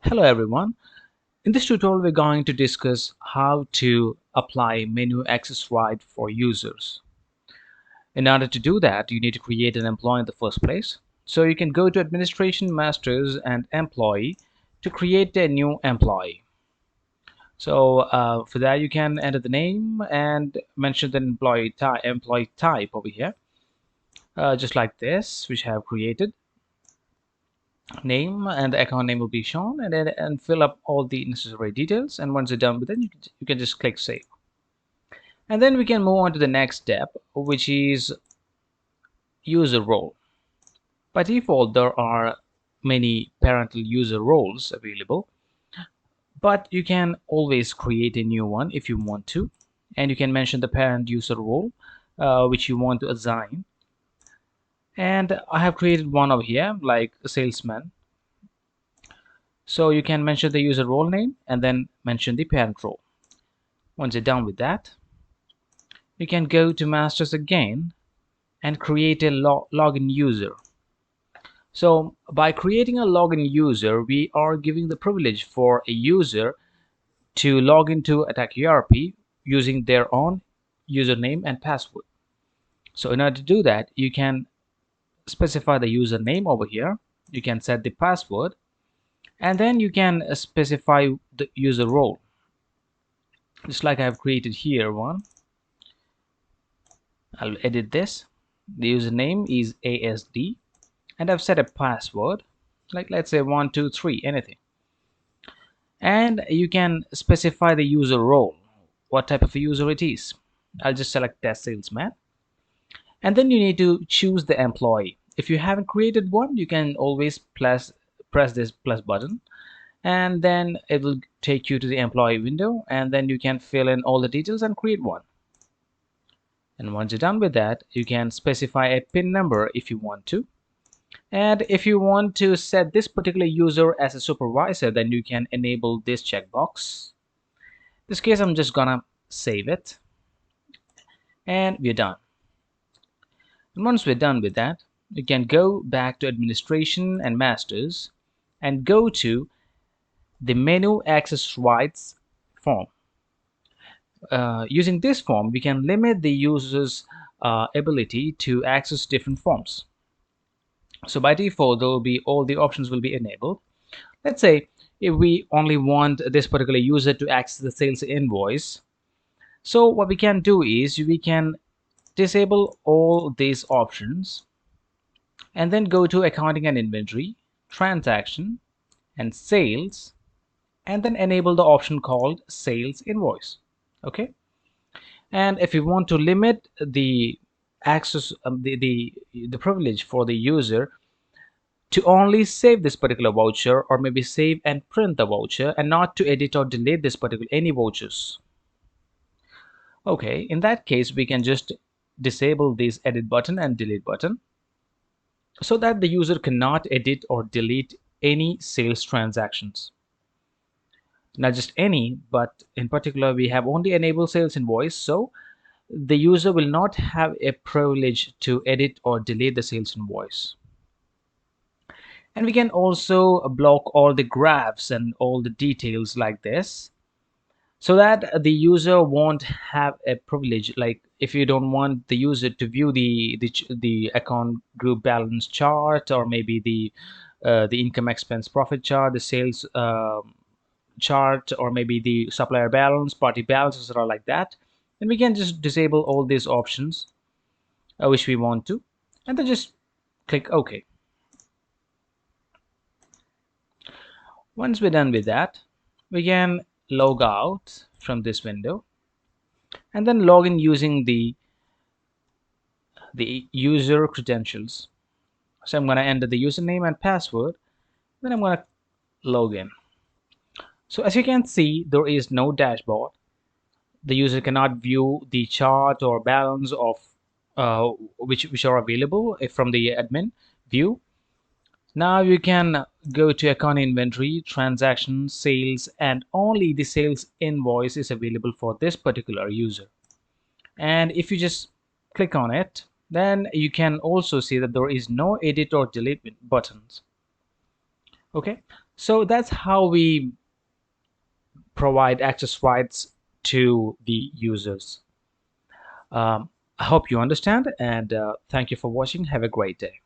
Hello everyone. In this tutorial we're going to discuss how to apply menu access right for users. In order to do that, you need to create an employee in the first place. So you can go to Administration, Masters and Employee to create a new employee. So for that you can enter the name and mention the employee type over here, just like this, which I have created. Name and the account name will be shown, and fill up all the necessary details, and once you're done with it you can just click save. And then we can move on to the next step, which is user role. By default there are many parental user roles available, but you can always create a new one if you want to, and you can mention the parent user role which you want to assign. And I have created one over here like a salesman. So you can mention the user role name and then mention the parent role. Once you're done with that, you can go to masters again and create a login user. So by creating a login user, we are giving the privilege for a user to log into atACC ERP using their own username and password. So in order to do that, you can specify the username over here, you can set the password, and then you can specify the user role, just like I have created here one. I'll edit this. The username is ASD, and I've set a password like, let's say 123 anything. And you can specify the user role, what type of a user it is. I'll just select test salesman, and then you need to choose the employee. If you haven't created one, you can always press this plus button, and then it will take you to the employee window, and then you can fill in all the details and create one. And once you're done with that, you can specify a PIN number if you want to. And if you want to set this particular user as a supervisor, then you can enable this checkbox. In this case, I'm just gonna save it. And we're done. And once we're done with that, you can go back to Administration and Masters and go to the Menu Access Rights form. Using this form, we can limit the user's ability to access different forms. So by default, there will be all the options will be enabled. Let's say if we only want this particular user to access the sales invoice, so what we can do is we can disable all these options and then go to accounting and inventory, transaction and sales, and then enable the option called sales invoice. Okay, and if you want to limit the access, the privilege for the user to only save this particular voucher, or maybe save and print the voucher, and not to edit or delete this particular any vouchers. Okay, in that case we can just disable this edit button and delete button, so that the user cannot edit or delete any sales transactions. Not just any, but in particular we have only enabled sales invoice, so the user will not have a privilege to edit or delete the sales invoice. And we can also block all the graphs and all the details like this, so that the user won't have a privilege. Like if you don't want the user to view the account group balance chart, or maybe the income expense profit chart, the sales chart, or maybe the supplier balance, party balances, or like that, then we can just disable all these options which we want to, and then just click OK. Once we're done with that, we can log out from this window and then log in using the user credentials. So I'm going to enter the username and password, then I'm going to log in. So as you can see, there is no dashboard. The user cannot view the chart or balance of which are available from the admin view. Now you can go to account inventory, transaction, sales, and only the sales invoice is available for this particular user. And if you just click on it, then you can also see that there is no edit or delete buttons. Okay, So that's how we provide access rights to the users. I hope you understand, and thank you for watching. Have a great day.